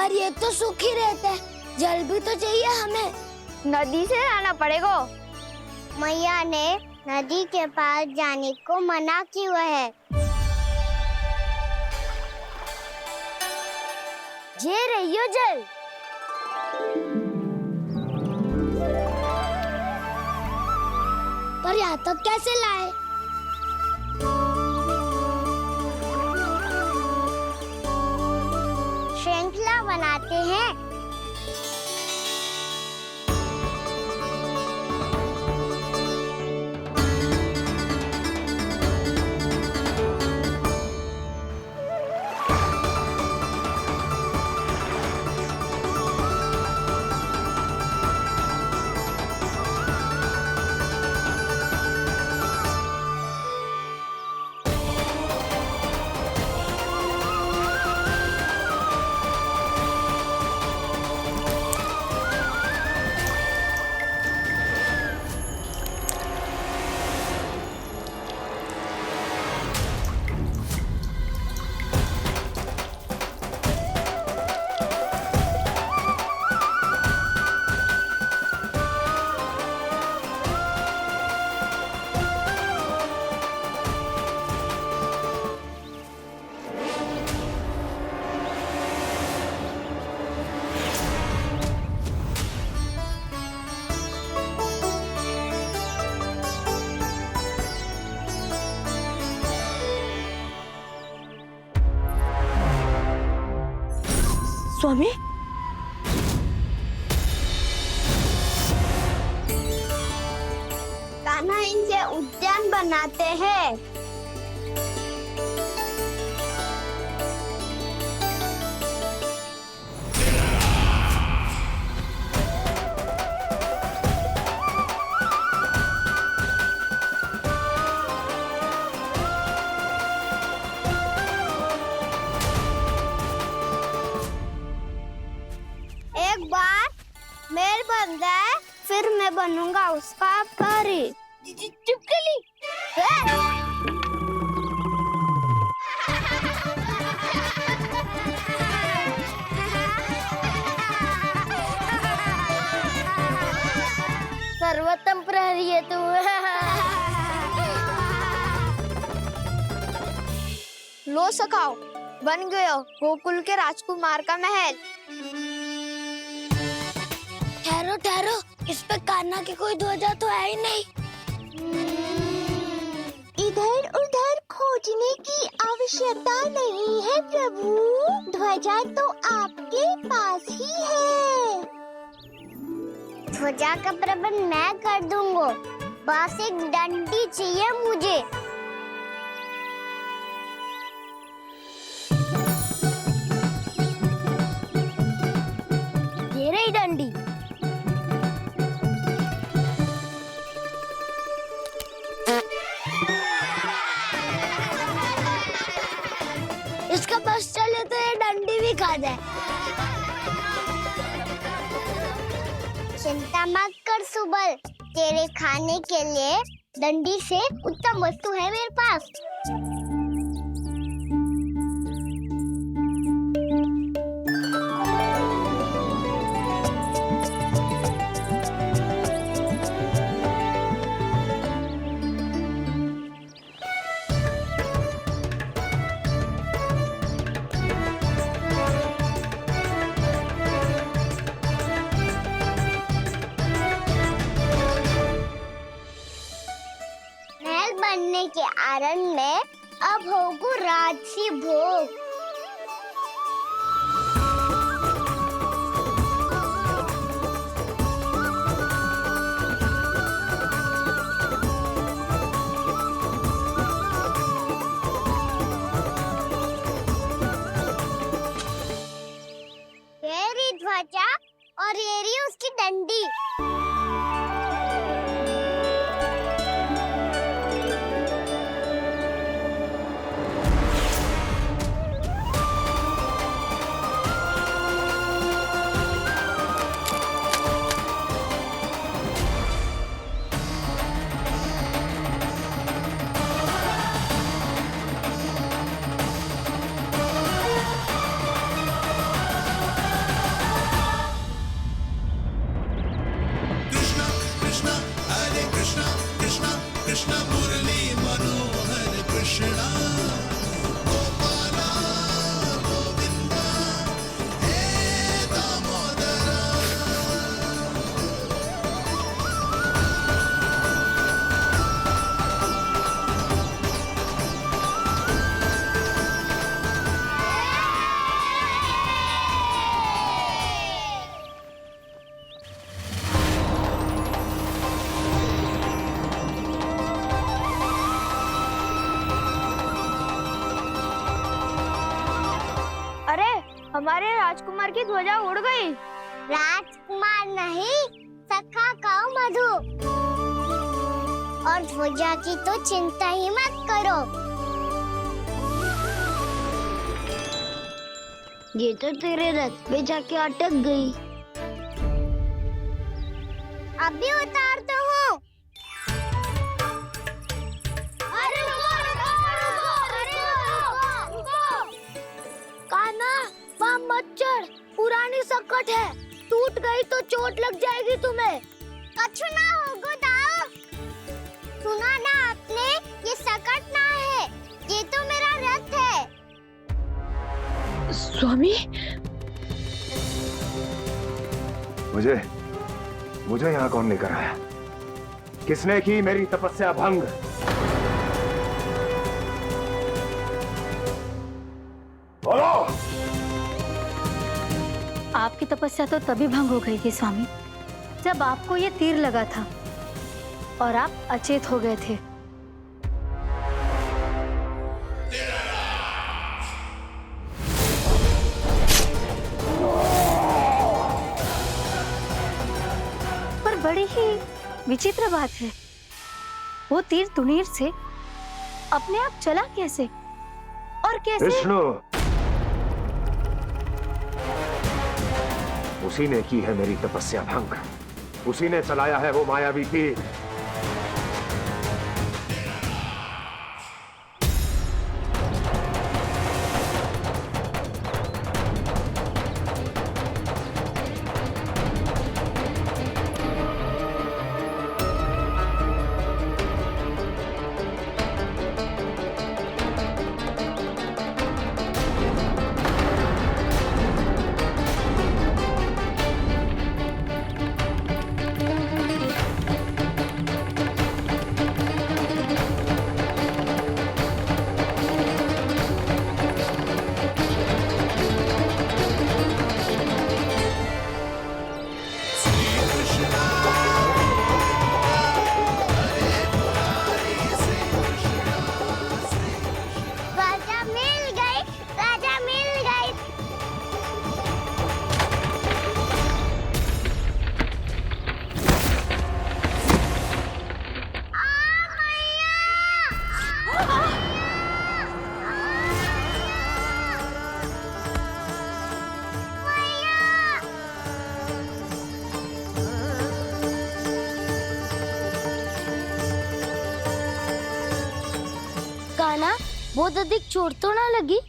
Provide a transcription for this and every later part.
पर ये तो सूखी रहते है, जल भी तो चाहिए हमें। नदी से लाना पड़ेगा। मैया ने नदी के पास जाने को मना किया है। ये रहियो जल। पर यहाँ तक कैसे लाए? श्रृंखला बनाते हैं। स्वामी, कान्हा इनसे उद्यान बनाते हैं। एक बार मेल बन जाए फिर मैं बनूंगा उसका परी। चुपकली। सर्वोत्तम प्रहरी है तू। लो सखाओ, बन गयो गोकुल के राजकुमार का महल। ठहरो ठहरो, इस पे कान्हा की कोई ध्वजा तो है ही नहीं। इधर उधर खोजने की आवश्यकता नहीं है प्रभु, ध्वजा तो आपके पास ही है। ध्वजा का प्रबंध मैं कर दूंगा, बस एक डंडी चाहिए मुझे। ये रही डंडी। इसका बस चले तो ये डंडी भी खा जाए। चिंता मत कर सुबल, तेरे खाने के लिए डंडी से उत्तम वस्तु है मेरे पास। बनने के आनंद में अब होगू राजसी भोग। ये रही ध्वजा और ये रही उसकी डंडी। हमारे राजकुमार की ध्वजा उड़ गई। राजकुमार नहीं, सखा कहो मधु। और ध्वजा की तो चिंता ही मत करो। ये तो तेरे रथ पे जाके अटक गई। अभी उतारता हूँ। अरे कान्हा, वहाँ मत चढ़, पुरानी सकट है, टूट गई तो चोट लग जाएगी तुम्हें। कछु ना होगा दाऊ। सुना ना आपने, ये सकट ना है, ये तो मेरा रथ है। स्वामी, मुझे यहाँ कौन लेकर आया? किसने की मेरी तपस्या भंग? बोलो। आपकी तपस्या तो तभी भंग हो गई थी स्वामी, जब आपको ये तीर लगा था और आप अचेत हो गए थे। पर बड़ी ही विचित्र बात है, वो तीर तुनीर से अपने आप चला कैसे और कैसे? विष्णु, उसी ने की है मेरी तपस्या भंग, उसी ने चलाया है वो मायावी तीर। राजा मिल गई। कान्हा, बहुत अधिक चोट तो ना लगी?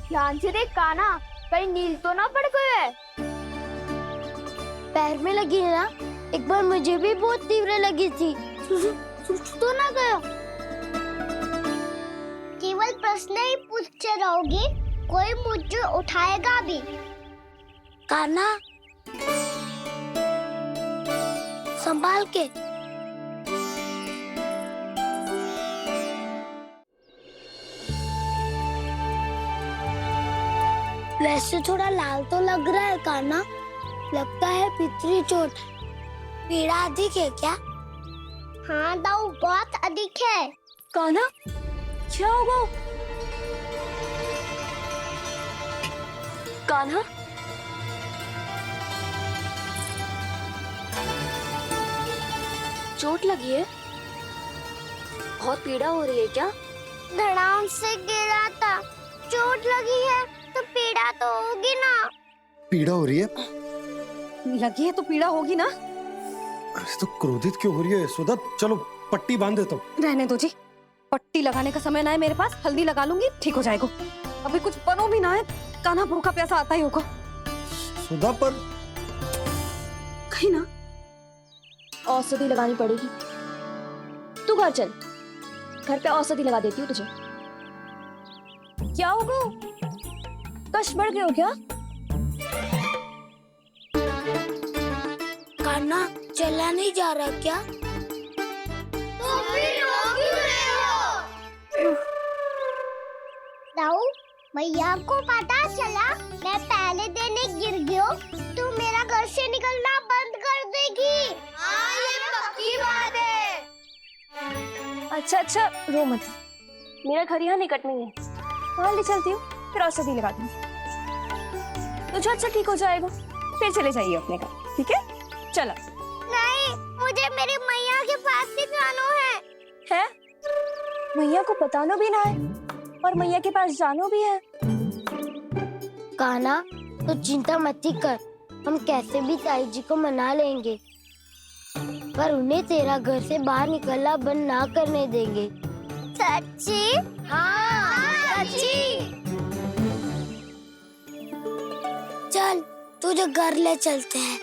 ध्यान से देख कान्हा, कहीं नील तो ना पड़ गए है। पैर में लगी है ना? एक बार मुझे भी बहुत तीव्र लगी थी। सुच तो ना गया? केवल प्रश्न ही पूछते रहोगे, कोई मुझे उठाएगा भी। कान्हा, संभाल के। वैसे थोड़ा लाल तो लग रहा है कान्हा, लगता है पितरी चोट। पीड़ा अधिक है क्या? हाँ दाऊ, बहुत अधिक है। कान्हा, क्या होगा? कान्हा, चोट लगी है? बहुत पीड़ा हो रही है क्या? धड़ाम से गिरा था, चोट लगी है तो पीड़ा तो होगी ना। पीड़ा हो रही है? लगी है तो पीड़ा होगी ना। अरे तो क्रोधित क्यों हो रही है यशोदा? चलो पट्टी बांध देता हूँ। रहने दो जी, पट्टी लगाने का समय ना है मेरे पास, हल्दी लगा लूंगी, ठीक हो जाएगा। अभी कुछ बनो भी ना है, कान्हा भूखा प्यासा आता ही होगा। सुधा पर कहीं ना औषधि लगानी पड़ेगी। तू घर चल, घर पे औषधि लगा देती हूँ तुझे। क्या होगा? कष्ट बढ़ गए हो क्या? कान्हा, चला नहीं जा रहा क्या? तो फिर रो क्यों रहे हो? दाऊ, भैया को पता चला मैं पहले दिन ही गिर गया तो मेरा घर से निकलना बंद कर देगी। हाँ, ये पक्की बात है। अच्छा, रो मत, मेरा घर यहाँ निकट में है, वहाँ ले चलती हूँ, फिर औषधि लगा दूंगी। तो झट से ठीक हो जाएगा। फिर चले जाइए अपने काम, ठीक है? चलो। नहीं, मुझे मेरी मैया के पास ही जाना है। मैया को बताना भी ना है और मैया के पास जानो भी है। कान्हा, तो चिंता मत ही कर, हम कैसे भी ताई जी को मना लेंगे, पर उन्हें तेरा घर से बाहर निकलना बंद ना करने देंगे। सच्ची? हाँ, सच्ची। चल, तुझे घर ले चलते हैं।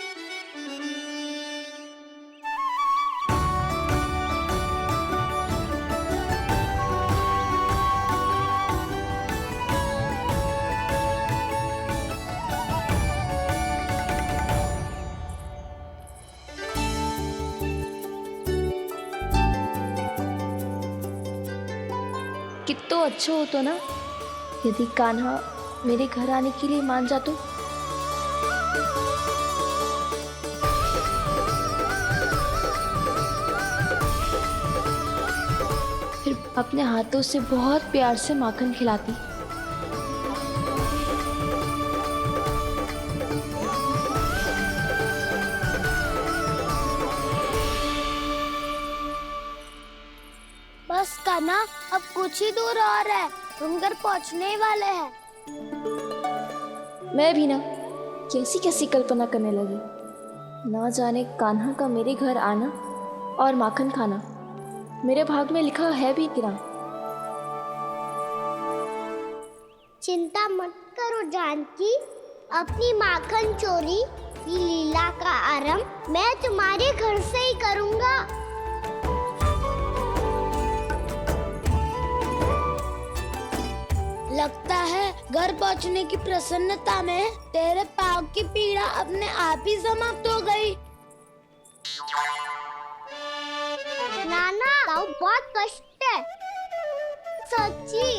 कितना अच्छा हो तो ना यदि कान्हा मेरे घर आने के लिए मान जा तो। फिर अपने हाथों से बहुत प्यार से माखन खिलाती। बस कान्हा, अब कुछ ही दूर और है, हम घर पहुंचने ही वाले हैं। मैं भी ना कैसी कैसी कल्पना करने लगी। ना जाने कान्हा का मेरे घर आना और माखन खाना मेरे भाग में लिखा है भी कि ना। चिंता मत करो जानकी, अपनी माखन चोरी की लीला का आरंभ मैं तुम्हारे घर से ही करूंगा। लगता है घर पहुंचने की प्रसन्नता में तेरे पाँव की पीड़ा अपने आप ही समाप्त हो गई। नाना, पाँव बहुत कष्ट है। सच्ची?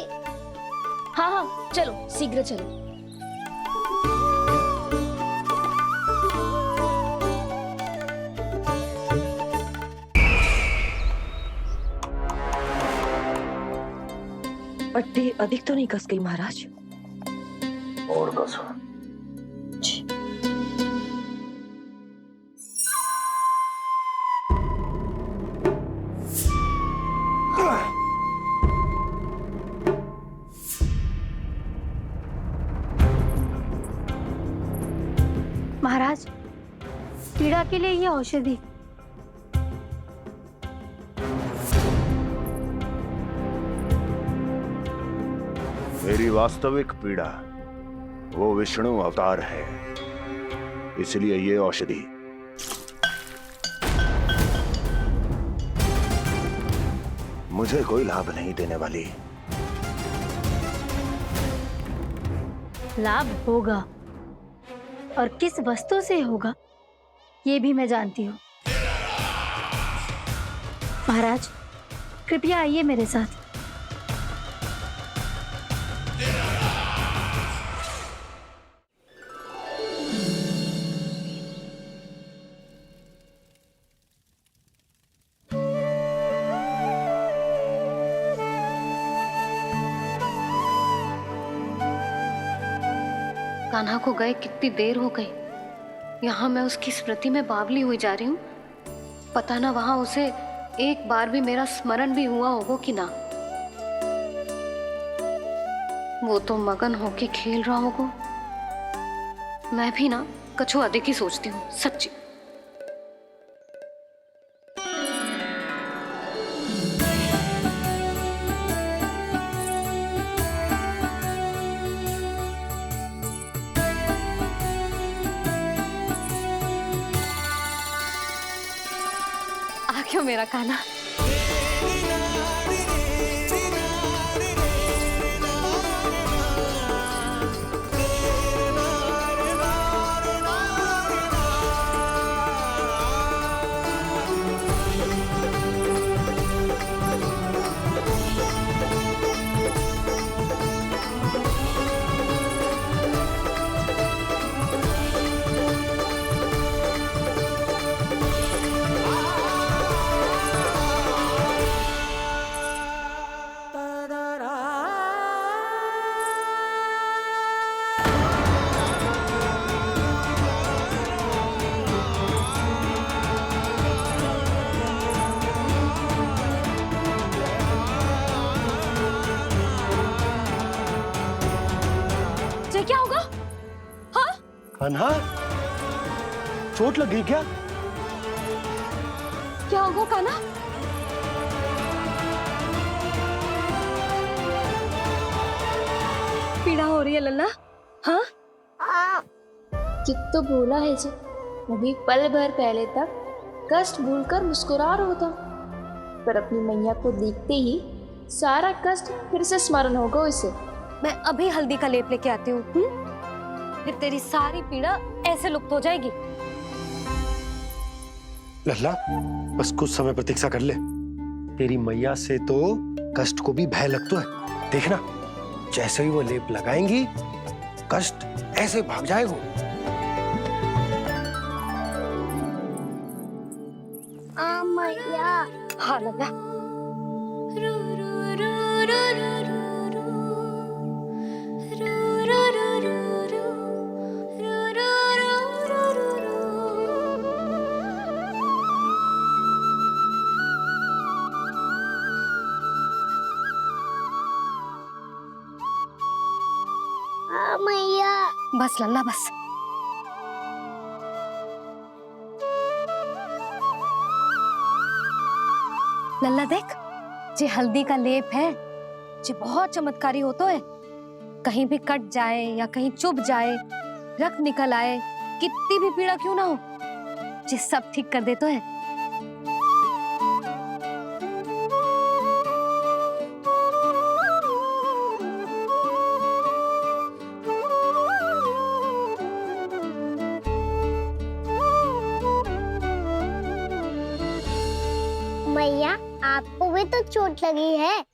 हाँ हाँ, चलो शीघ्र चलो। पट्टी अधिक तो नहीं कस गई महाराज? और कसो। महाराज, पीड़ा के लिए ये औषधि। मेरी वास्तविक पीड़ा वो विष्णु अवतार है, इसलिए ये औषधि मुझे कोई लाभ नहीं देने वाली। लाभ होगा, और किस वस्तु से होगा ये भी मैं जानती हूँ। महाराज, कृपया आइए मेरे साथ। कान्हा को गए कितनी देर हो गई। यहाँ मैं उसकी स्मृति में बावली हुई जा रही हूँ। पता ना वहां उसे एक बार भी मेरा स्मरण भी हुआ होगा कि ना। वो तो मगन होके खेल रहा होगा। मैं भी ना कछु अधिक ही सोचती हूँ, सच्ची। क्यों मेरा कान्हा? कान्हा, चोट लग गई क्या? क्या हुआ कान्हा? पीड़ा हो रही है लल्ला? हाँ? कित तो बोला है जी, अभी पल भर पहले तक कष्ट भूलकर मुस्कुरा रहा था, पर अपनी मैया को देखते ही सारा कष्ट फिर से स्मरण होगा उसे। मैं अभी हल्दी का लेप लेके आती हूँ, फिर तेरी सारी पीड़ा ऐसे लुप्त हो जाएगी। लल्ला, बस कुछ समय प्रतीक्षा कर ले। तेरी मैया से तो कष्ट को भी भय लगता है। देखना, जैसे ही वो लेप लगाएंगी, कष्ट ऐसे भाग जाएगा। मैया। हाँ लल्ला। मैया। बस लल्ला बस। लल्ला देख, जे हल्दी का लेप है, जे बहुत चमत्कारी होता है। कहीं भी कट जाए या कहीं चुभ जाए, रक्त निकल आए, कितनी भी पीड़ा क्यों ना हो, जे सब ठीक कर देता है। मैया, आपको भी तो चोट लगी है।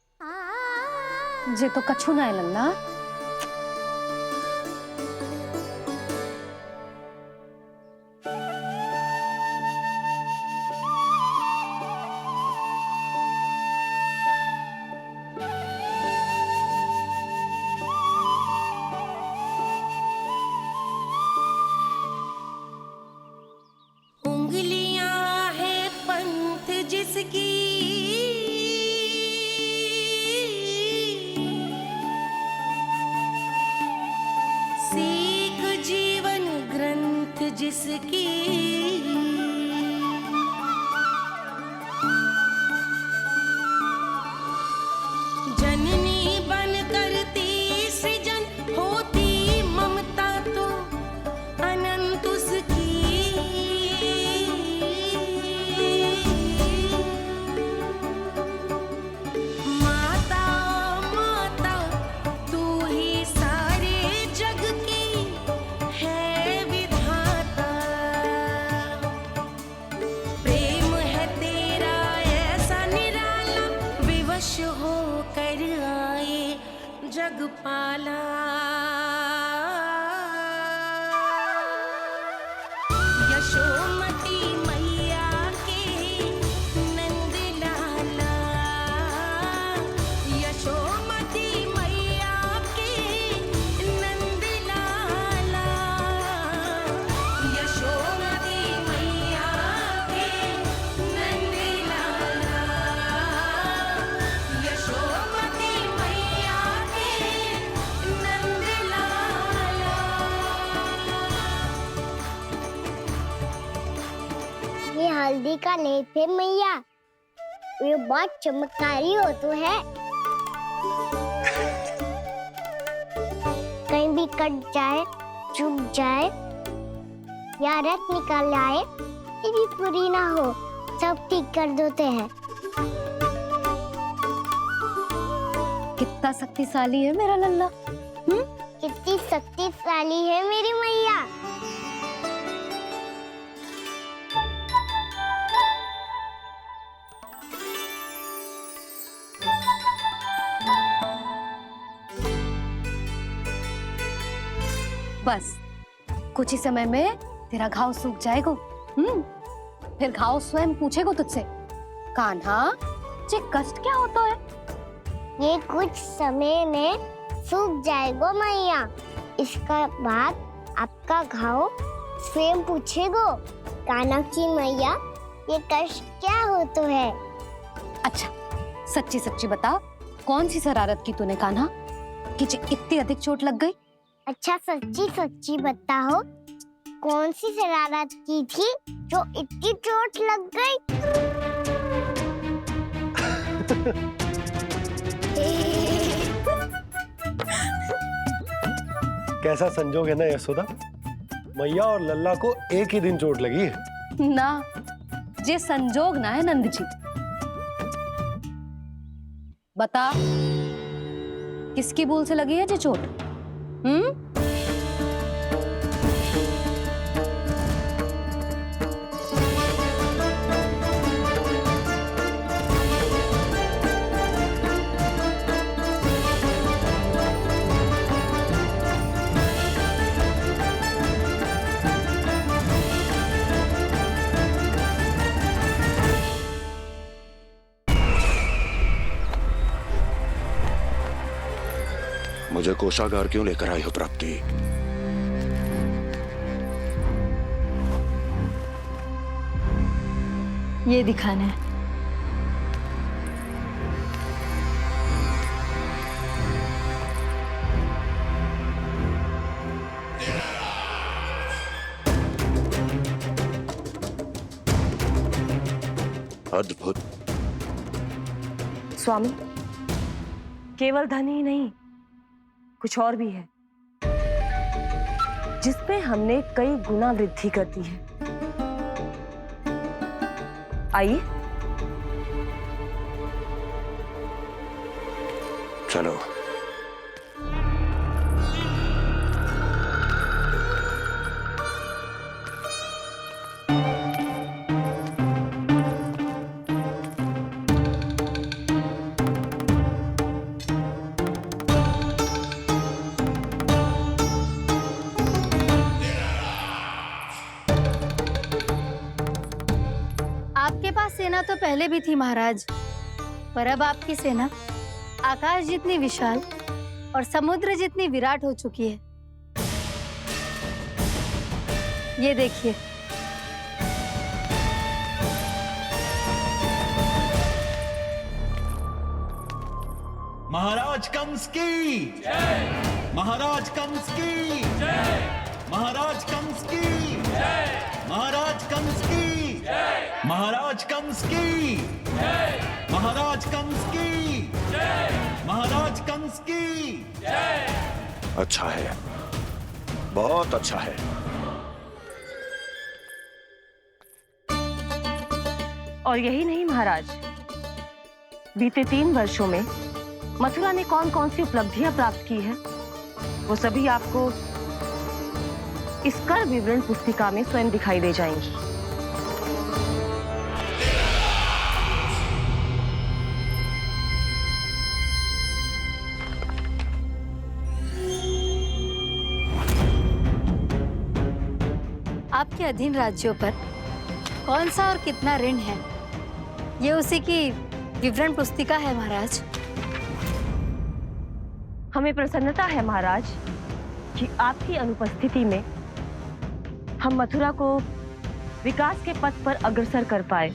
जे तो कछु ना है लल्ला। उंगलियां है पंथ जिसकी, सीख जीवन ग्रंथ जिसकी, जननी बन करती सृजन होती ममता तो अनंत उसकी। माता माता तू ही सारे जग की है विधाता, प्रेम है तेरा ऐसा निराला, विवश हो कर आए जग पाला। यशोमती मैया के नंद लाला, यशोमती मैया के नंद लाला, यशोमती मैया के नंद लाला, यशोमती मैया के नंद लाला। ये हल्दी का लेप है मैया, ये बहुत चमत्कारी हो तो है। कहीं भी कट जाए, चुभ जाए या रक्त निकल आए, ये भी पूरी ना हो, सब ठीक कर देते हैं। कितना शक्तिशाली है मेरा लल्ला। कितनी शक्तिशाली है मेरी मैया। बस कुछ ही समय में तेरा घाव सूख जाएगा। फिर घाव स्वयं पूछेगा तुझसे, कान्हा जे कष्ट क्या होता है? ये कुछ समय में सूख जाएगा मैया। इसका बाद आपका घाव स्वयं पूछेगा, कान्हा की मैया ये कष्ट क्या होता है। अच्छा सच्ची सच्ची बता, कौन सी शरारत की तूने कान्हा कि इतनी अधिक चोट लग गई? अच्छा सच्ची सच्ची बताओ, कौन सी शरारत की थी जो इतनी चोट लग गई? कैसा संजोग है ना यशोदा, मैया और लल्ला को एक ही दिन चोट लगी है। ना, जे संजोग ना है नंद जी। बता, किसकी भूल से लगी है जे चोट? मुझे कोषागार क्यों लेकर आई हो प्राप्ति? ये दिखाना है। अद्भुत। स्वामी, केवल धन ही नहीं, कुछ और भी है जिसमें हमने कई गुना वृद्धि कर दी है। आइए चलो। आपके पास सेना तो पहले भी थी महाराज, पर अब आपकी सेना आकाश जितनी विशाल और समुद्र जितनी विराट हो चुकी है। ये देखिए। महाराज कंस की जय। महाराज कंस की जय। महाराज कंस की जय। महाराज कंस की जय। महाराज कंस की जय। महाराज कंस की जय। महाराज कंस की जय। अच्छा है, बहुत अच्छा है। और यही नहीं महाराज, बीते 3 वर्षों में मथुरा ने कौन कौन सी उपलब्धियां प्राप्त की है, वो सभी आपको इस कर विवरण पुस्तिका में स्वयं दिखाई दे जाएंगी। आपके अधीन राज्यों पर कौन सा और कितना ऋण है, ये उसी की विवरण पुस्तिका है महाराज। हमें प्रसन्नता है महाराज कि आपकी अनुपस्थिति में हम मथुरा को विकास के पथ पर अग्रसर कर पाए।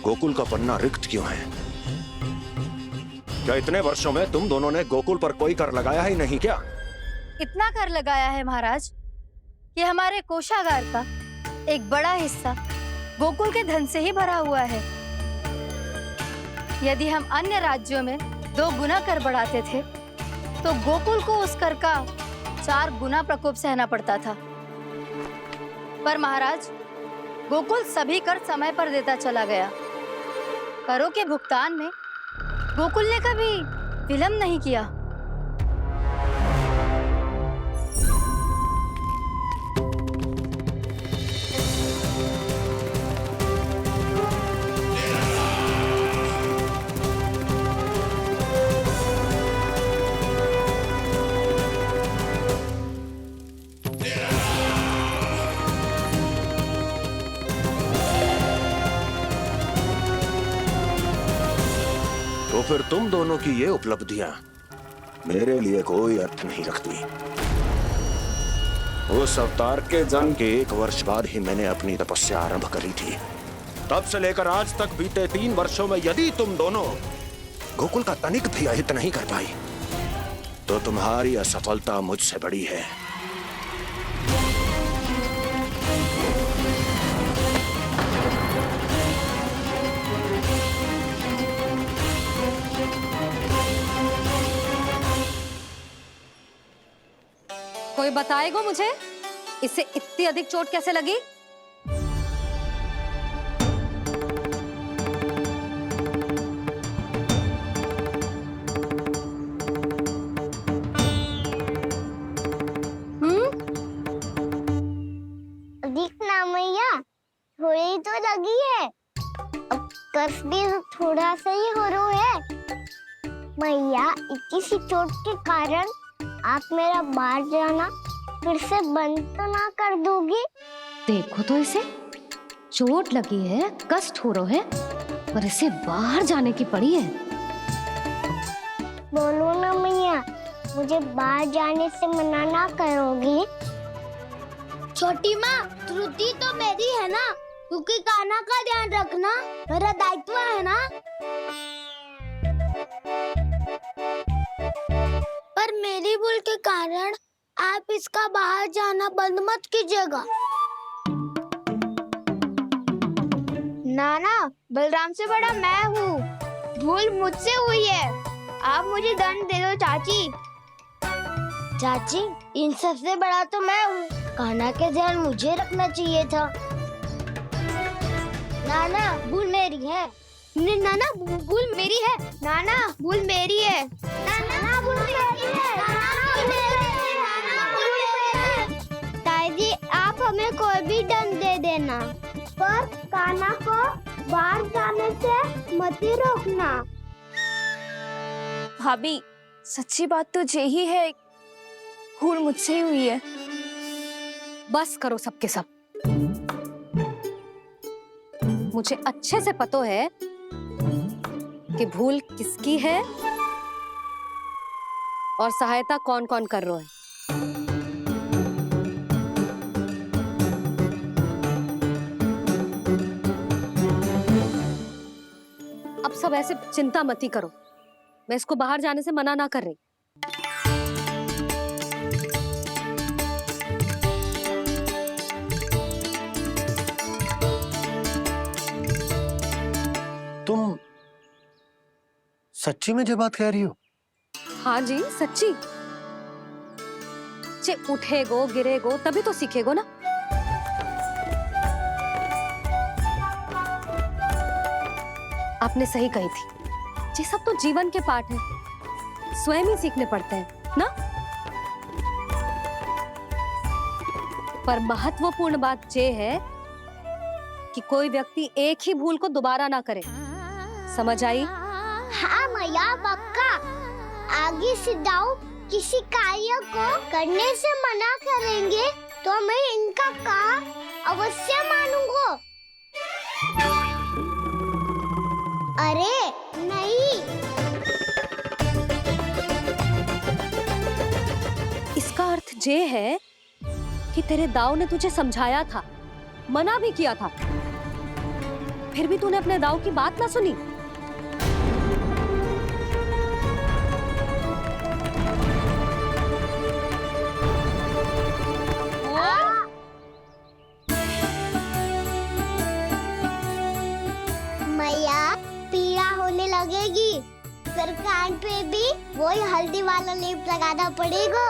गोकुल का पन्ना रिक्त क्यों है? क्या इतने वर्षों में तुम दोनों ने गोकुल पर कोई कर लगाया ही नहीं क्या? इतना कर लगाया है महाराज कि हमारे कोषागार का एक बड़ा हिस्सा गोकुल के धन से ही भरा हुआ है। यदि हम अन्य राज्यों में 2 गुना कर बढ़ाते थे, तो गोकुल को उस कर का 4 गुना प्रकोप सहना पड़ता था। पर महाराज, गोकुल सभी कर समय पर देता चला गया। करों के भुगतान में गोकुल ने कभी विलंब नहीं किया। तो फिर तुम दोनों की ये उपलब्धियां मेरे लिए कोई अर्थ नहीं रखती। उस अवतार के जन्म के 1 वर्ष बाद ही मैंने अपनी तपस्या आरंभ करी थी। तब से लेकर आज तक बीते 3 वर्षों में यदि तुम दोनों गोकुल का तनिक भी अहित नहीं कर पाई तो तुम्हारी असफलता मुझसे बड़ी है। कोई बताएगा मुझे इसे इतनी अधिक चोट कैसे लगी? दिखना मैया, थोड़ी तो लगी है। अब कष्ट भी थोड़ा सा ही हो रहा है। मैया, इतनी सी चोट के कारण आप मेरा बाहर जाना फिर से बंद तो ना कर दोगी? देखो तो इसे, चोट लगी है, कष्ट हो रहा है, पर इसे बाहर जाने की पड़ी है। बोलो ना मैया, मुझे बाहर जाने से मना ना करोगी? छोटी माँ, त्रुटि तो मेरी है ना, क्योंकि कान्हा का ध्यान रखना मेरा दायित्व है ना। पर मेरी भूल के कारण आप इसका बाहर जाना बंद मत कीजिएगा। नाना, बलराम से बड़ा मैं हूँ, भूल मुझसे हुई है, आप मुझे दंड दे दो चाची। चाची, इन सबसे बड़ा तो मैं हूँ, कान्हा के ध्यान मुझे रखना चाहिए था। नाना, भूल मेरी है। नाना, भूल मेरी है। नाना, भूल मेरी है। नाना, भूल मेरी है। नाना, भूल मेरी है। नाना, भूल मेरी है। ताई जी, आप हमें कोई भी दंड दे देना, पर कान्हा को बाहर जाने से मत ही रोकना। भाभी, सच्ची बात तो यही है, भूल मुझसे ही हुई है। बस करो सबके सब। मुझे अच्छे से पता है कि भूल किसकी है और सहायता कौन कौन कर रहा है। अब सब ऐसे चिंता मत ही करो, मैं इसको बाहर जाने से मना ना कर रही। तुम सच्ची में जो बात कह रही हो? हाँ जी, सच्ची। जे उठेगो गिरेगो तभी तो सीखेगो ना। आपने सही कही थी, ये सब तो जीवन के पाठ है, स्वयं ही सीखने पड़ते हैं ना। पर महत्वपूर्ण बात ये है कि कोई व्यक्ति एक ही भूल को दोबारा ना करे, समझ आई? हाँ मैया, पक्का। आगे से दाऊ किसी कार्य को करने से मना करेंगे तो मैं इनका कहा अवश्य मानूंगा। अरे नहीं। इसका अर्थ ये है कि तेरे दाऊ ने तुझे समझाया था, मना भी किया था, फिर भी तूने अपने दाऊ की बात ना सुनी। मैया, पीड़ा होने लगेगी, फिर कान पे भी वही हल्दी वाला लेप लगाना पड़ेगा।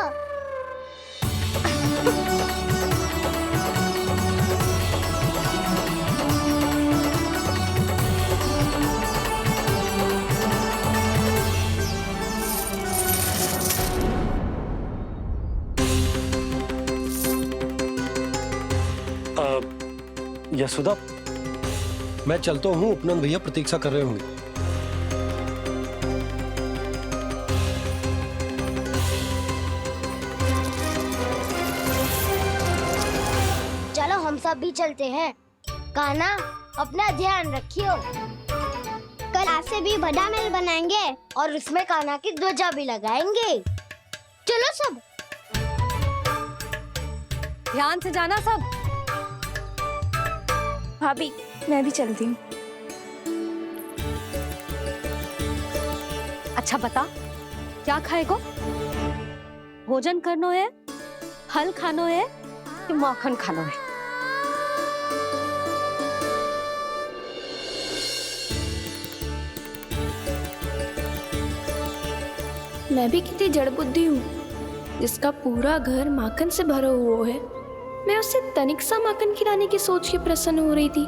यशोदा, मैं चलता हूँ, उपनंद भैया प्रतीक्षा कर रहे होंगे। चलो हम सब भी चलते हैं। कान्हा, अपना ध्यान रखियो। कल से भी बड़ा महल बनाएंगे और उसमें कान्हा की ध्वजा भी लगाएंगे। चलो सब। ध्यान से जाना सब। भाभी, मैं भी चलती हूँ। अच्छा बता, क्या खाएगो? भोजन करनो है, फल खानो है कि माखन खानो है? मैं भी कितनी जड़ बुद्धि हूँ, जिसका पूरा घर माखन से भरा हुआ है। मैं उससे तनिक सा माखन खिलाने की सोच के प्रसन्न हो रही थी।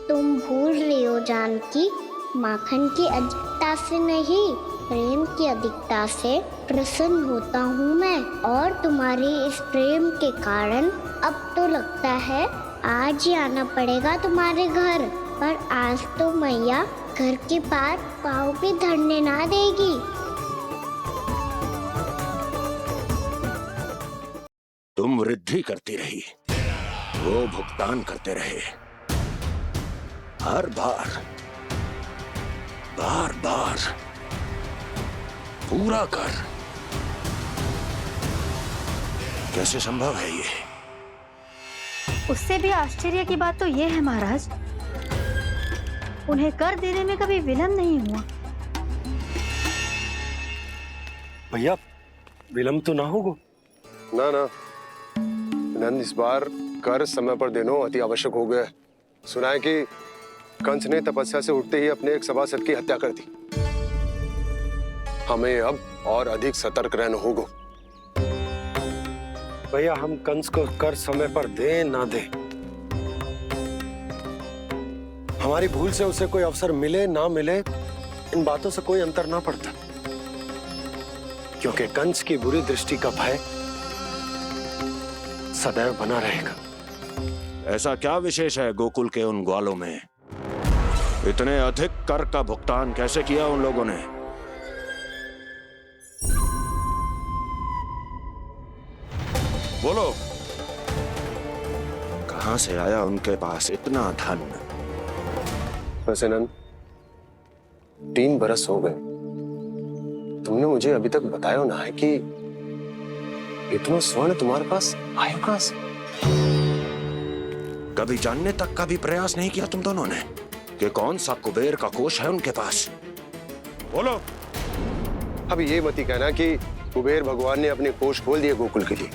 तुम भूल रही हो जानकी, माखन की अधिकता से नहीं, प्रेम की अधिकता से प्रसन्न होता हूँ मैं। और तुम्हारी इस प्रेम के कारण अब तो लगता है आज ही आना पड़ेगा तुम्हारे घर। पर आज तो मैया घर के पार पाँव भी धरने ना देगी। तुम वृद्धि करती रही, वो भुगतान करते रहे। हर बार बार बार पूरा कर। कैसे संभव है ये? उससे भी आश्चर्य की बात तो ये है महाराज, उन्हें कर देने में कभी विलंब नहीं हुआ। भैया विलंब तो ना होगा? ना ना नंद, इस बार कर समय पर देना अति आवश्यक हो गया है। सुना है कि कंस ने तपस्या से उठते ही अपने एक सभासद की हत्या कर दी। हमें अब और अधिक सतर्क रहना होगा। भैया हम कंस को कर समय पर दे ना दे, हमारी भूल से उसे कोई अवसर मिले ना मिले, इन बातों से कोई अंतर ना पड़ता। क्योंकि कंस की बुरी दृष्टि का भय सदैव बना रहेगा। ऐसा क्या विशेष है गोकुल के उन ग्वालों में? इतने अधिक कर का भुगतान कैसे किया उन लोगों ने? बोलो, कहां से आया उनके पास इतना धन? वैसे नंद, 3 बरस हो गए, तुमने मुझे अभी तक बताया ना है कि इतना स्वर्ण तुम्हारे पास आया कहां से? कभी जानने तक का भी प्रयास नहीं किया तुम दोनों ने कि कौन सा कुबेर का कोष है उनके पास? बोलो। अब ये मत ही कहना कि कुबेर भगवान ने अपने कोष खोल दिए गोकुल के लिए।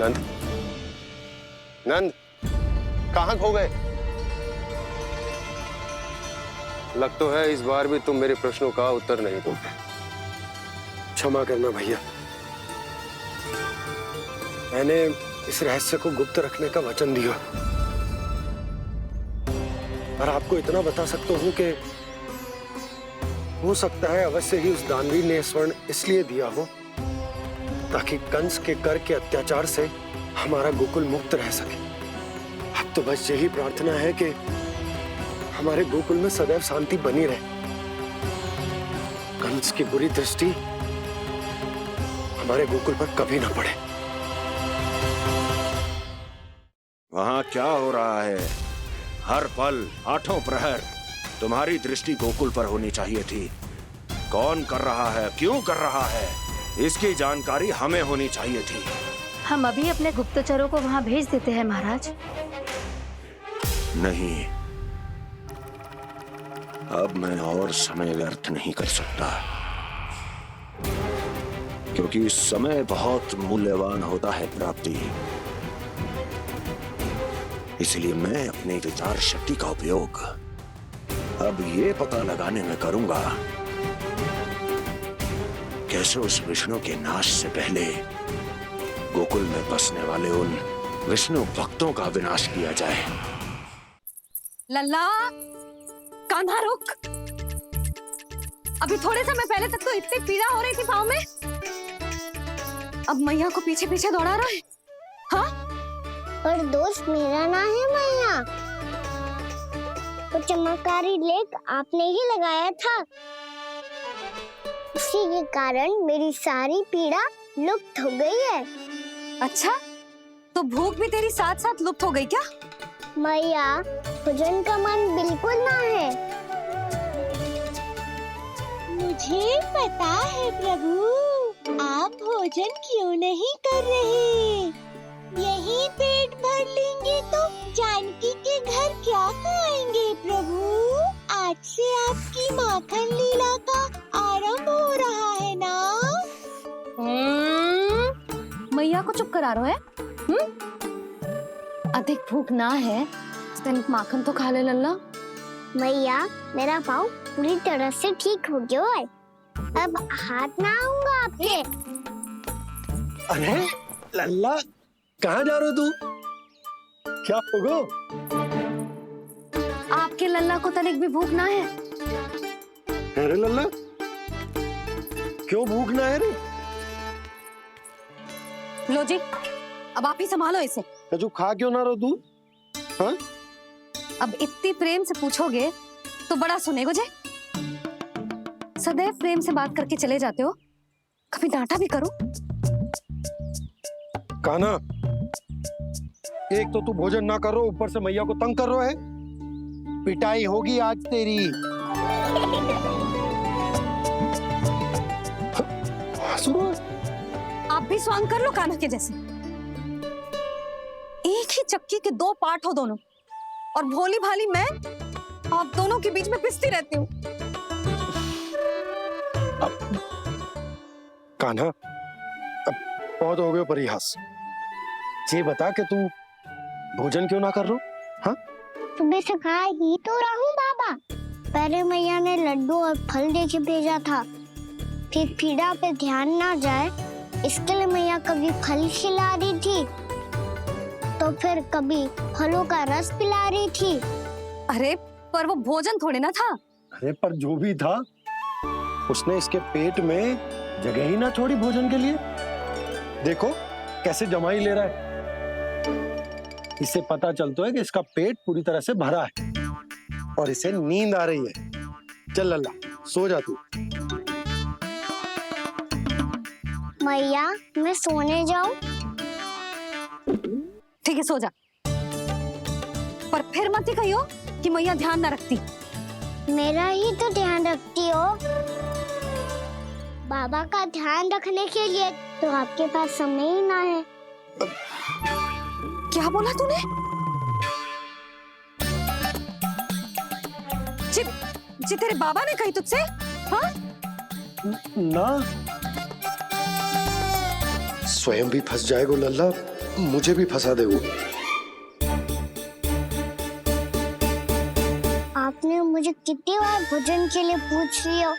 नंद, नंद, कहां खो गए? लग तो है इस बार भी तुम मेरे प्रश्नों का उत्तर नहीं दोगे। क्षमा करना भैया, मैंने इस रहस्य को गुप्त रखने का वचन दिया। और आपको इतना बता सकता हूं कि हो सकता है अवश्य ही उस दानवीर ने स्वर्ण इसलिए दिया हो ताकि कंस के कर के अत्याचार से हमारा गोकुल मुक्त रह सके। अब तो बस यही प्रार्थना है कि हमारे गोकुल में सदैव शांति बनी रहे, कंस की बुरी दृष्टि हमारे गोकुल पर कभी ना पड़े। वहां क्या हो रहा है? हर पल, आठों प्रहर तुम्हारी दृष्टि गोकुल पर होनी चाहिए थी। कौन कर रहा है, क्यों कर रहा है, इसकी जानकारी हमें होनी चाहिए थी। हम अभी अपने गुप्तचरों को वहां भेज देते हैं महाराज। नहीं, अब मैं और समय व्यर्थ नहीं कर सकता, क्योंकि समय बहुत मूल्यवान होता है प्राप्ति। इसलिए मैं अपनी विचार शक्ति का उपयोग अब ये पता लगाने में करूंगा कैसे उस विष्णु के नाश से पहले गोकुल में बसने वाले उन विष्णु भक्तों का विनाश किया जाए। लल्ला, कान्हा रुक। अभी थोड़े समय पहले तक तो इतनी पीड़ा हो रही थी पाँव में, अब मैया को पीछे पीछे दौड़ा रहा है। हाँ? पर दोस्त मेरा ना है मैया, तो चमत्कारी लेख आपने ही लगाया था। इसी के कारण मेरी सारी पीड़ा लुप्त हो गई है। अच्छा, तो भूख भी तेरी साथ साथ लुप्त हो गई क्या? मैया, भोजन का मन बिल्कुल ना है। मुझे पता है प्रभु, आप भोजन क्यों नहीं कर रहे। यही पेट भर लेंगे तो जानकी के घर क्या खाएंगे प्रभु। आज से आपकी माखन लीला का आरंभ हो रहा है ना। मैया को चुप करा रहे है? अधिक भूख ना है तो तनिक माखन तो खा ले लल्ला। मैया, मेरा पाँव पूरी तरह से ठीक हो गया है। अब हाथ ना आऊंगा आपके। अरे लल्ला, कहाँ जा रहे हो तू? क्या होगा? आपके लल्ला को तनिक भी भूख ना है? अरे लल्ला, क्यों भूख ना है रे? लो जी, अब आप ही संभालो इसे। तू खा क्यों ना रहो तू? हाँ? अब इतनी प्रेम से पूछोगे तो बड़ा सुनेगो जे। सदैव प्रेम से बात करके चले जाते हो, कभी डांटा भी करो। कान्हा, एक तो तू भोजन ना करो, ऊपर से मैया को तंग कर रहा है। पिटाई होगी आज तेरी। आप भी स्वांग कर लो कान्हा के जैसे। एक ही चक्की के दो पार्ट हो दोनों, और भोली भाली मैं आप दोनों के बीच में पिसती रहती हूँ। कान्हा, अब बहुत हो गए परिहास। ये बता कि तू भोजन क्यों ना कर रो? हाँ? सुबह से खा ही तो रहा हूँ बाबा। पहले मैया ने लड्डू और फल देके भेजा था, फिर पीड़ा पे ध्यान ना जाए इसके लिए मैया कभी फल खिला रही थी तो फिर कभी फलों का रस पिला रही थी। अरे पर वो भोजन थोड़े ना था। अरे पर जो भी था, उसने इसके पेट में जगह ही ना छोड़ी भोजन के लिए। देखो कैसे जमाई ले रहा है। इससे पता चलता है कि इसका पेट पूरी तरह से भरा है और इसे नींद आ रही है। चल लल्ला, सो जा तू। मैया, मैं सोने जाऊं? ठीक है, सो जा। पर फिर मत ही कहियो कि मैया ध्यान ना रखती। मेरा ही तो ध्यान रखती हो। बाबा का ध्यान रखने के लिए तो आपके पास समय ही ना है। क्या बोला तूने? जी तेरे बाबा ने कही तुझसे? हाँ? ना, स्वयं भी फंस जाएगा लल्ला, मुझे भी फंसा देगो। आपने मुझे कितनी बार भोजन के लिए पूछ लिया,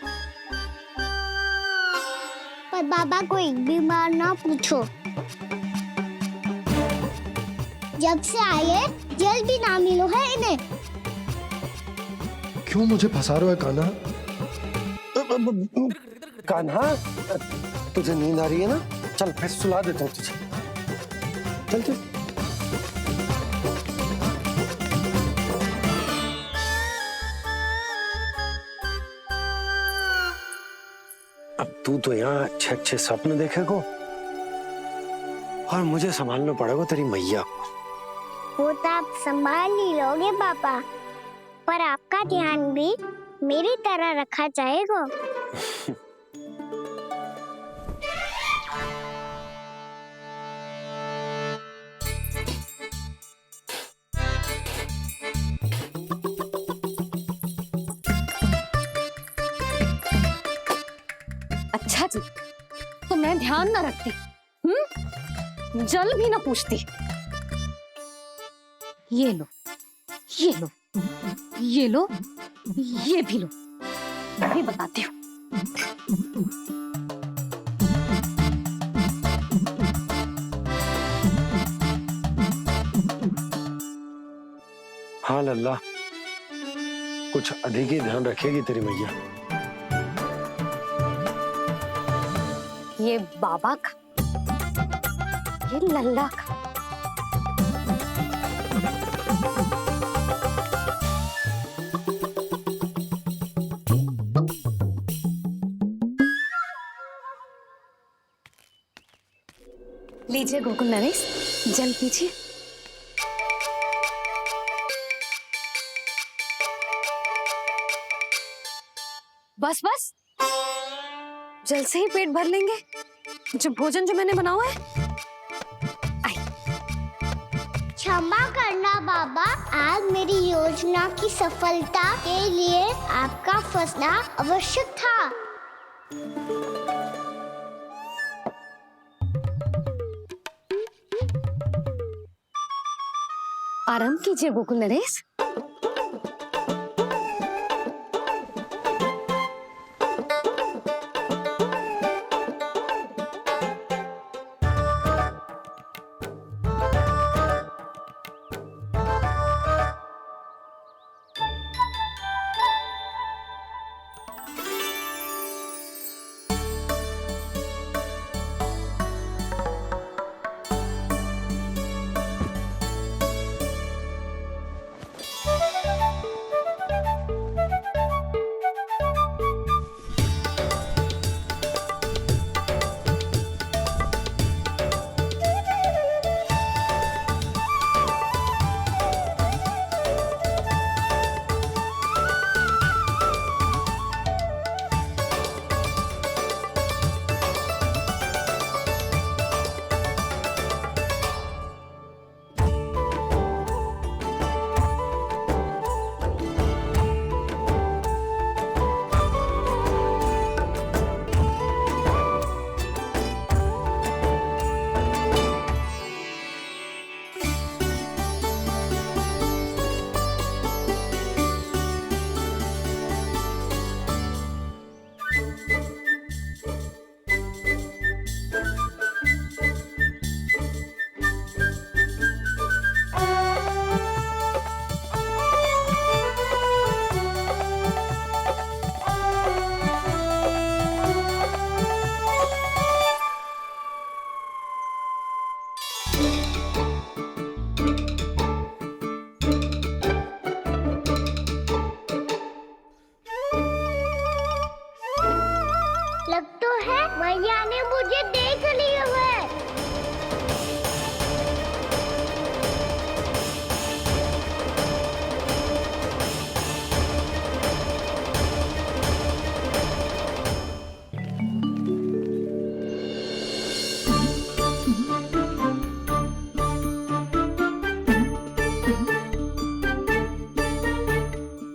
पर बाबा को एक भी बार ना पूछो। जब से आए जल भी ना मिलो है इन्हें। क्यों मुझे फंसा रहा है कान्हा? कान्हा, तुझे नींद आ रही है ना? चल मैं सुला देता हूँ तुझे। चल चल। अब तू तो यहाँ अच्छे अच्छे सपने देखेगो और मुझे संभालना पड़ेगा तेरी मैया। वो तो आप संभाल ही लोगे पापा, पर आपका ध्यान भी मेरी तरह रखा जाएगा। अच्छा जी, तो मैं ध्यान ना रखती, जल भी ना पूछती। ये लो, ये लो, ये लो, ये भी लो, मैं भी बताती हूँ। हाँ लल्ला, कुछ अधिक ही ध्यान रखेगी तेरी मैया। ये बाबा का, ये लल्ला का। लीजिए गोकुल नरेश, जल पीजिए। बस बस, जल से ही पेट भर लेंगे। जो भोजन जो मैंने बनाया है। क्षमा करना बाबा, आज मेरी योजना की सफलता के लिए आपका फंसना आवश्यक था। आराम कीजिए गोकुल नरेश। लग तो है मैया ने मुझे देख लिया है।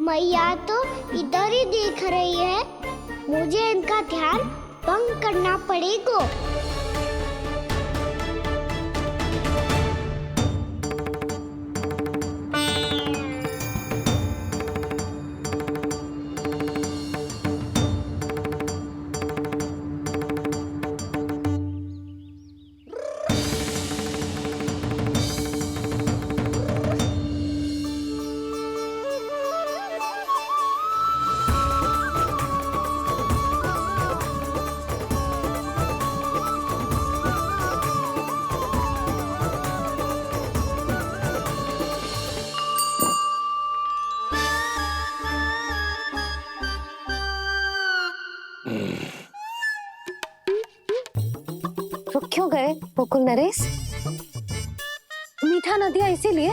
मैया तो इधर ही देख रही है, मुझे इनका ध्यान भंग करना पड़ेगा। रुक क्यों गए गोकुल नरेश? मीठा न दिया इसीलिए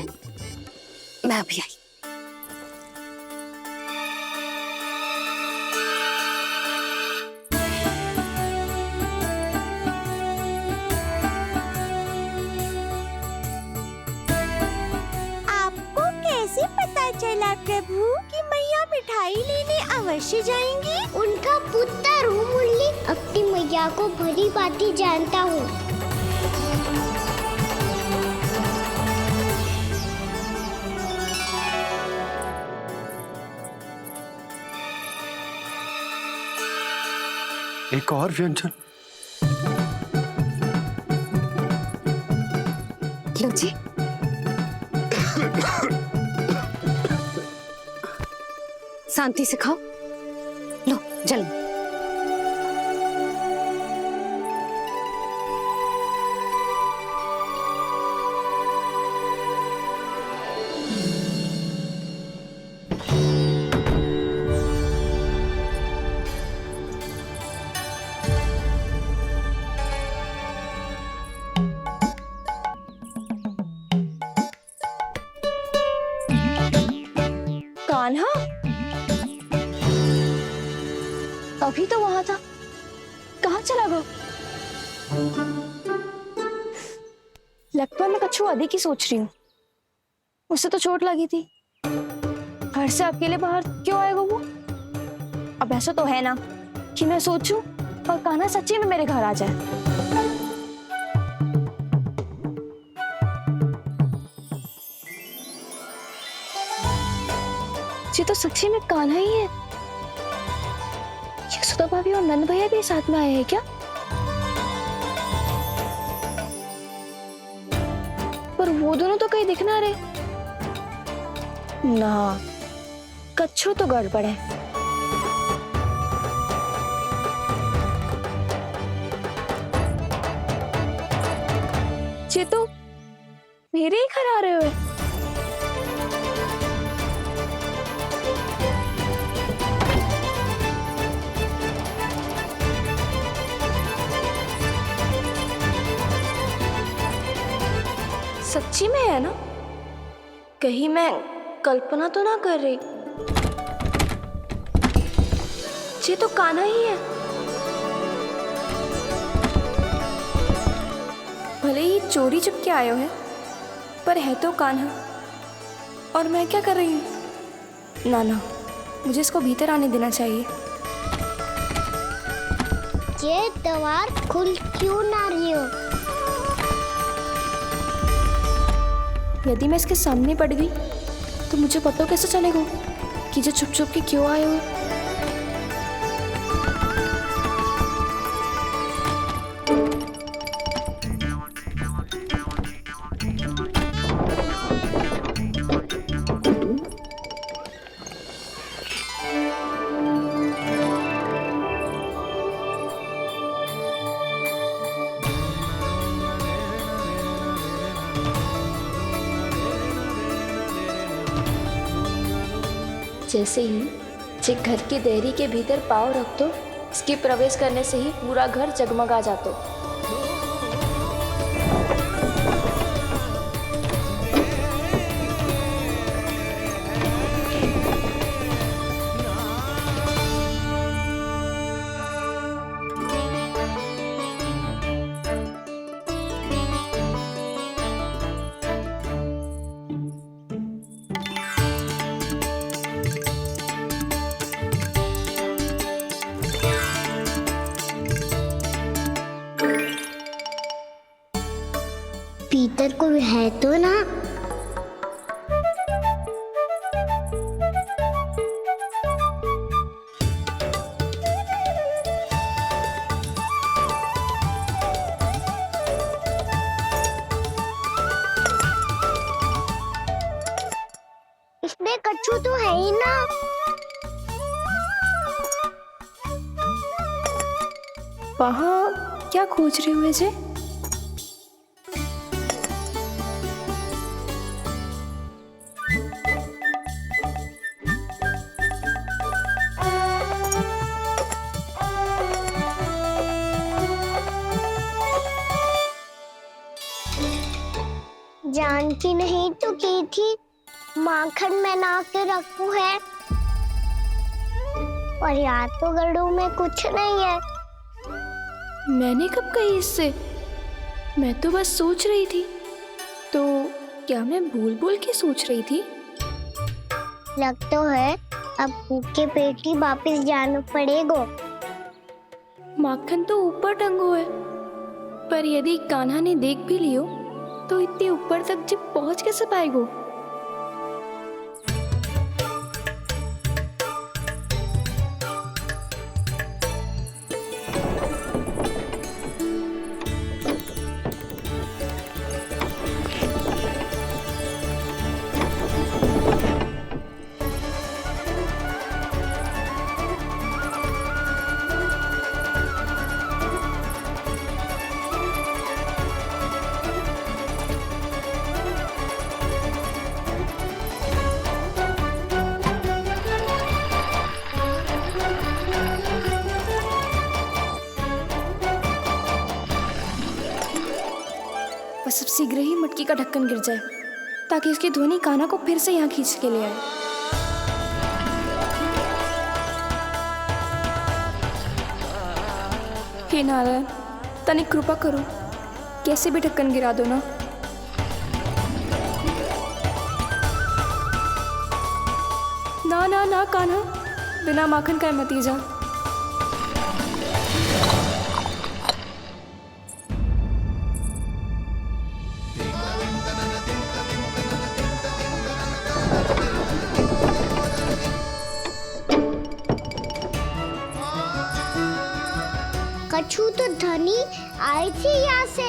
मैं अभी आई। आपको कैसे पता चला प्रभु कि मैया मिठाई लेने अवश्य जाएंगी? उनका पुत्र हूँ मुरली, अपनी मैया को भली भांति जानता हूँ। एक और व्यंजन। लो जी। शांति से खाओ। लो जल। अभी तो वहां था, कहाँ चला गया? लगता है मैं कच्छू अधिक ही सोच रही हूँ। उसे तो चोट लगी थी, घर से अकेले बाहर क्यों आएगा वो? अब ऐसा तो है ना कि मैं सोचूं और कान्हा सच्ची में मेरे घर आ जाए। ये तो सच्ची में कान्हा ही है। यशोदा भाभी और नंद भैया भी साथ में आए हैं क्या? पर वो दोनों तो कहीं दिख ना रहे। ना, कच्छू तो गड़बड़ है। ये तो मेरे ही घर आ रहे हुए। सच्ची में है ना? कहीं मैं कल्पना तो ना कर रही? ये तो कान्हा ही है। भले ही चोरी चुपके आए हो है, पर है तो कान्हा। और मैं क्या कर रही हूँ? ना ना, मुझे इसको भीतर आने देना चाहिए। ये दीवार खुल क्यों ना रही हो? यदि मैं इसके सामने पड़ गई तो मुझे पता कैसे चलेगा कि जो छुप छुप के क्यों आए हुए? जैसे ही जे घर की देहरी के भीतर पाँव रख दो, इसके प्रवेश करने से ही पूरा घर जगमगा जातो। भीतर कोई है तो ना? इसमें कच्छू तो है ही ना। वहाँ क्या खोज रहे हुए जे? जानकी नहीं तो की थी माखन में ना के रखू है, और याद तो गड़ू में कुछ नहीं है। मैंने कब कही इससे? मैं तो बस सोच रही थी। तो क्या मैं भूल भूल के सोच रही थी? लग तो है अब भूखे पेट ही वापिस जाना पड़ेगा। माखन तो ऊपर टंगो है, पर यदि कान्हा ने देख भी लियो तो इतने ऊपर तक जब पहुंच कैसे पाएगो? बस अब शीघ्र ही मटकी का ढक्कन गिर जाए ताकि उसकी ध्वनि कान्हा को फिर से यहाँ खींच के ले आए। हे नारायण, तनिक कृपा करो, कैसे भी ढक्कन गिरा दो ना। ना ना ना कान्हा, बिना माखन का मत ही जा। कछु तो धनी आई थी यहाँ से।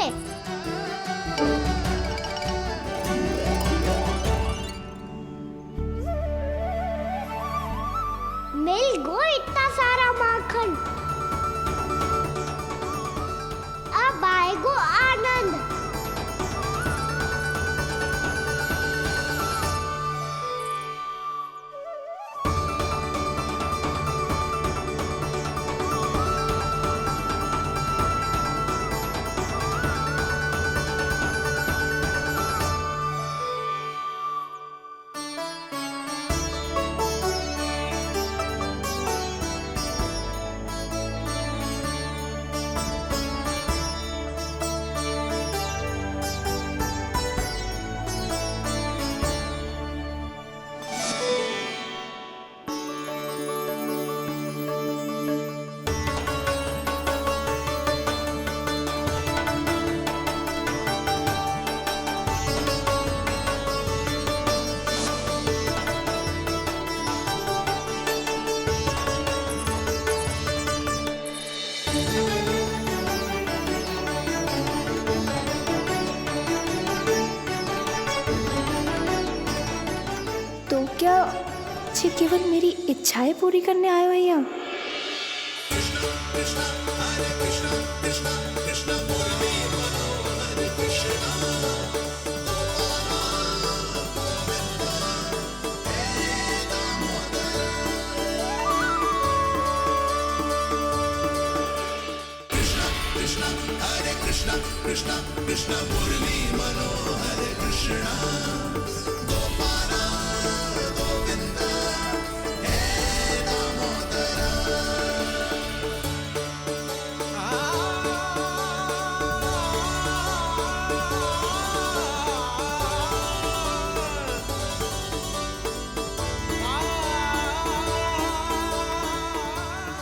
मिल गो इतना सारा माखन, अब आएगो आनंद। तो क्या ये केवल मेरी इच्छाएं पूरी करने आए हो यहाँ?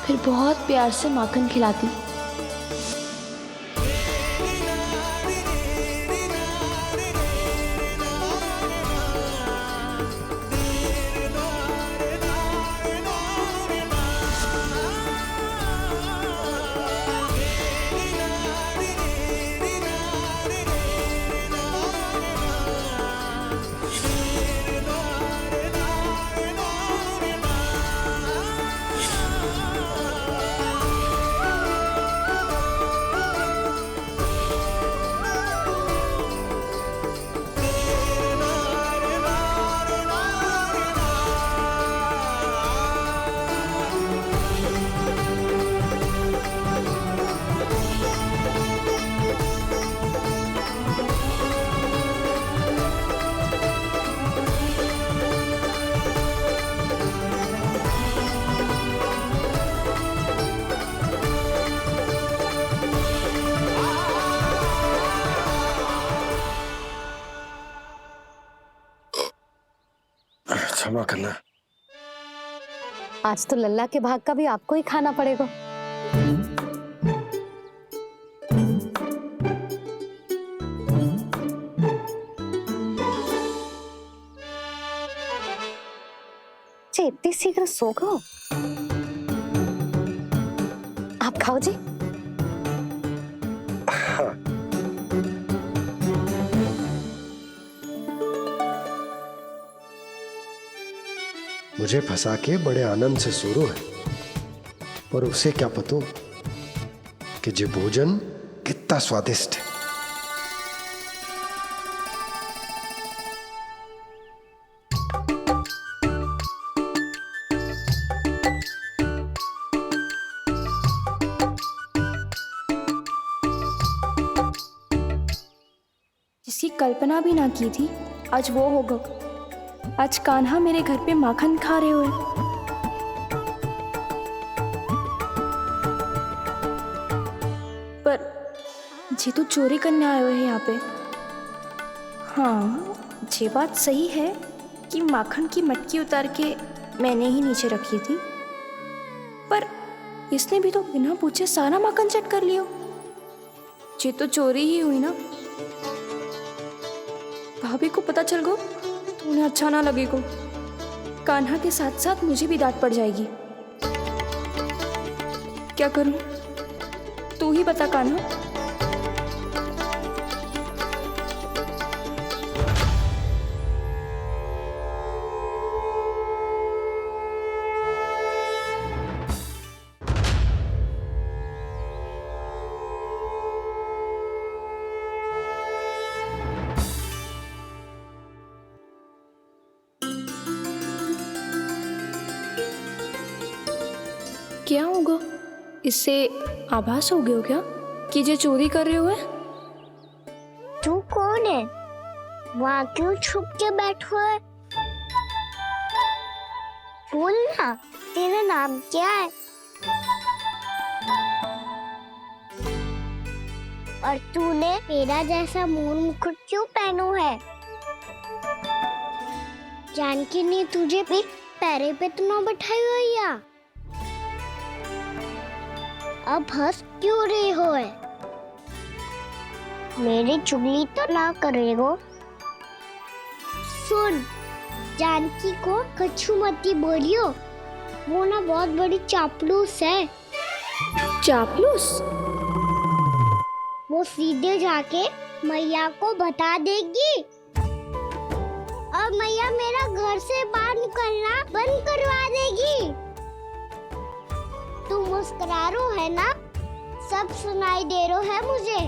फिर बहुत प्यार से माखन खिलाती। क्षमा करना। आज तो लल्ला के भाग का भी आपको ही खाना पड़ेगा। जी इतनी शीघ्र सो गो? आप खाओ जी। हाँ। मुझे फंसा के बड़े आनंद से सो रो है, पर उसे क्या पता कि ये भोजन कितना स्वादिष्ट है। जिसकी कल्पना भी ना की थी, आज वो होगा। आज कान्हा मेरे घर पे माखन खा रहे हुए। पर जी तो चोरी करने आए हुए हैं यहाँ पे। हाँ, ये बात सही है कि माखन की मटकी उतार के मैंने ही नीचे रखी थी, पर इसने भी तो बिना पूछे सारा माखन चट कर लिया। ये तो चोरी ही हुई ना। भाभी को पता चल गो तो उन्हें अच्छा ना लगेगा। कान्हा के साथ साथ मुझे भी डांट पड़ जाएगी। क्या करूं? तू ही बता कान्हा। क्या होगा? इससे आभास हो गया हो क्या कि ये चोरी कर रहे हुए? तू कौन है? वहाँ क्यों छुप के बैठो है? बोल ना, तेरा नाम क्या है? और तूने मेरा जैसा मोर मुकुट क्यों पहनो है? जानकी ने तुझे भी पैरे पे तो ना बैठाई हुई है। अब हंस क्यों रही हो है? मेरी चुगली तो ना करेगो। सुन, जानकी को कछु मती बोलियो, वो ना बहुत बड़ी चापलूस है। चापलूस? वो सीधे जाके मैया को बता देगी और मैया मेरा घर से बाहर निकलना बंद करवा देगी। तू मुस्कुरा रो है ना? सब सुनाई दे रो है मुझे।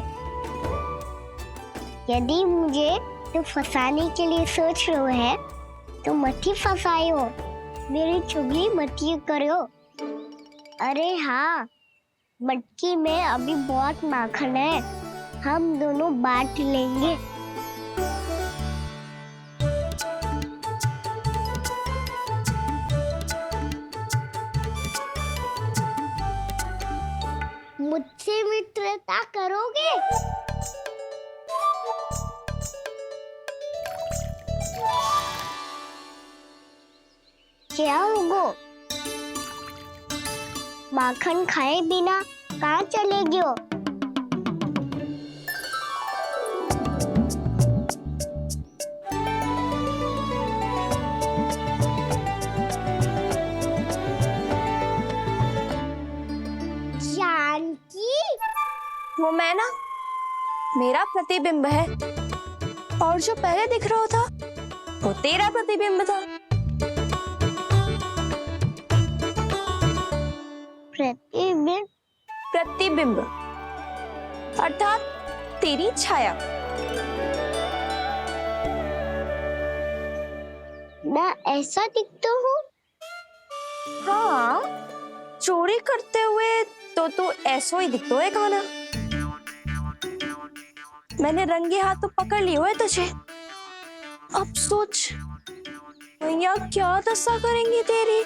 यदि मुझे तू फंसाने के लिए सोच रो है तो मत ही फंसायो, मेरी चुगली मत ही करो। अरे हाँ, मटकी में अभी बहुत माखन है, हम दोनों बांट लेंगे। मुझसे मित्रता करोगे? क्या होगो? माखन खाए बिना कहाँ चलेगी हो? वो मैं ना, मेरा प्रतिबिंब है, और जो पहले दिख रहा था वो तेरा प्रतिबिंब था। प्रतिबिंब? प्रतिबिंब अर्थात तेरी छाया। मैं ऐसा दिखता हूँ? हाँ, चोरी करते हुए तो तू ऐसा ही दिखता है कान्हा। मैंने रंगे हाथ तो पकड़ ली हुए तुझे। अब सोच भैया क्या दशा करेंगी तेरी।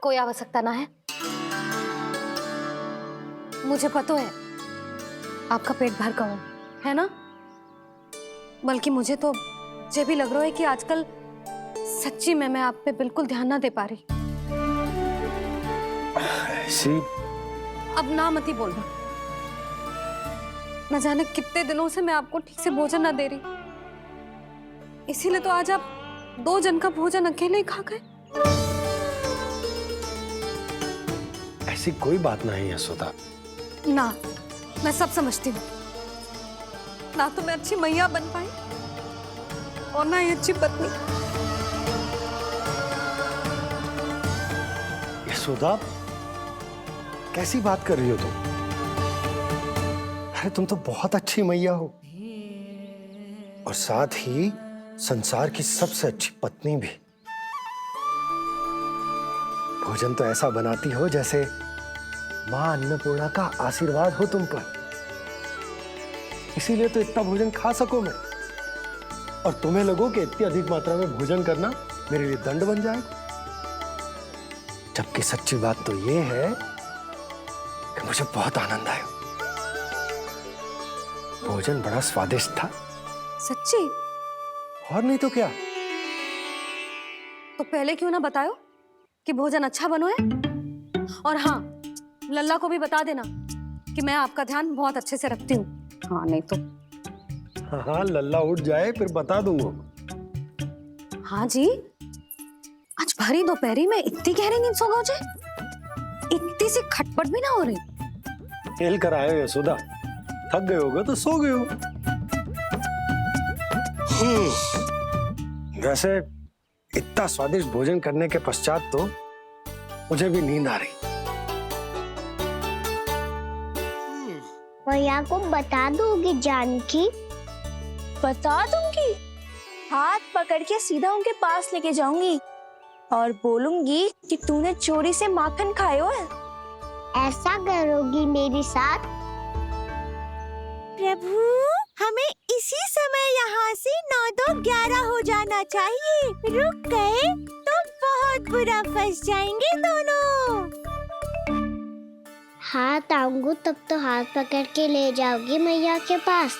कोई आवश्यकता ना है, मुझे पता है आपका पेट भर गया है ना। बल्कि मुझे तो ये भी लग रहा है कि आजकल सच्ची में मैं आप पे बिल्कुल ध्यान ना दे पा रही। ऐसी अब ना मत ही बोलना। न जाने कितने दिनों से मैं आपको ठीक से भोजन ना दे रही, इसीलिए तो आज आप 2 जन का भोजन अकेले ही खा गए। ऐसी कोई बात नहीं यशोदा। ना, मैं सब समझती हूँ। ना तो मैं अच्छी मैया बन पाई और ना ही अच्छी पत्नी। यशोदा, कैसी बात कर रही हो तुम? अरे तुम तो बहुत अच्छी मैया हो और साथ ही संसार की सबसे अच्छी पत्नी भी। भोजन तो ऐसा बनाती हो जैसे माँ अन्नपूर्णा का आशीर्वाद हो तुम पर। इसीलिए तो इतना भोजन खा सकूं मैं, और तुम्हें लगो कि इतनी अधिक मात्रा में भोजन करना मेरे लिए दंड बन जाएगा। जबकि सच्ची बात तो ये है कि मुझे बहुत आनंद आया। भोजन बड़ा स्वादिष्ट था। सच्ची? और नहीं तो क्या। तो पहले क्यों ना बतायो कि भोजन अच्छा बनो है। और हाँ, लल्ला को भी बता देना कि मैं आपका ध्यान बहुत अच्छे से रखती हूँ। हाँ नहीं तो। हाँ, लल्ला उठ जाए फिर बता दूंगा। हाँ जी, आज भरी दोपहरी में इतनी गहरी नींद सो गए जे? इतनी सी खटपट भी ना हो रही? खेल कर आए हो यशोदा, थक गए होगे तो सो गए हो। वैसे इतना स्वादिष्ट भोजन करने के पश्चात तो मुझे भी नींद आ रही। मैया को बता दोगी जानकी? बता दूंगी। हाथ पकड़ के सीधा उनके पास लेके जाऊंगी और बोलूंगी कि तूने चोरी से माखन खायो है। ऐसा करोगी मेरे साथ? प्रभु, हमें इसी समय यहाँ से 9-2-11 हो जाना चाहिए। रुक गए तो बहुत बुरा फंस जाएंगे दोनों। हाथ आऊंगी तब तो हाथ पकड़ के ले जाओगी मैया के पास।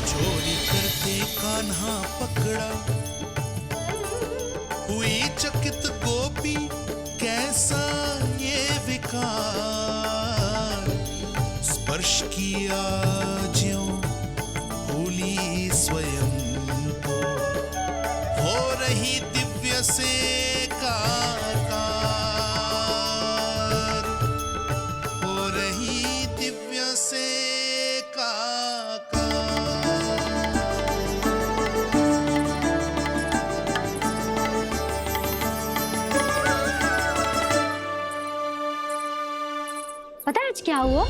चोरी करते कान्हा पकड़ा, हुई चकित गोपी कैसा ये विकार। स्पर्श किया ज्यों भूली स्वयं को, हो रही दिव्य से काकार, हो रही दिव्य से पता है आज क्या हुआ?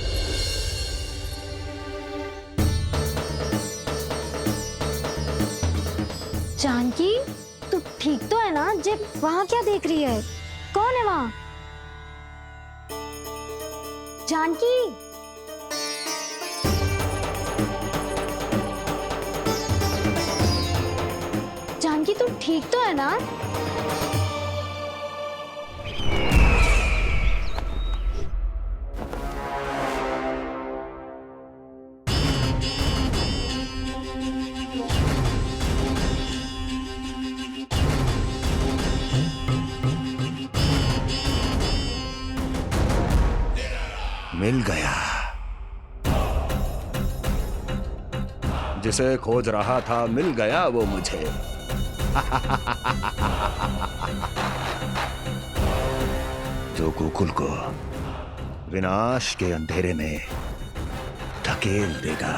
जानकी, तू ठीक तो है ना? जे वहाँ क्या देख रही है? कौन है वहाँ? जानकी, जानकी तू ठीक तो है ना? मिल गया। जिसे खोज रहा था मिल गया वो मुझे। जो गोकुल को विनाश के अंधेरे में धकेल देगा।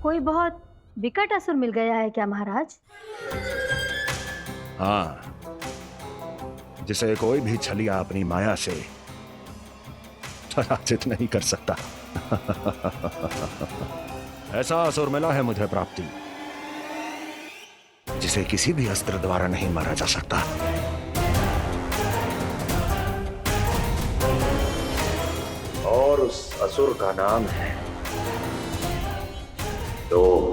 कोई बहुत विकट असुर मिल गया है क्या महाराज? हाँ, जिसे कोई भी छलिया अपनी माया से पराजित नहीं कर सकता। ऐसा असुर मिला है मुझे प्राप्ति, जिसे किसी भी अस्त्र द्वारा नहीं मारा जा सकता। और उस असुर का नाम है डोम।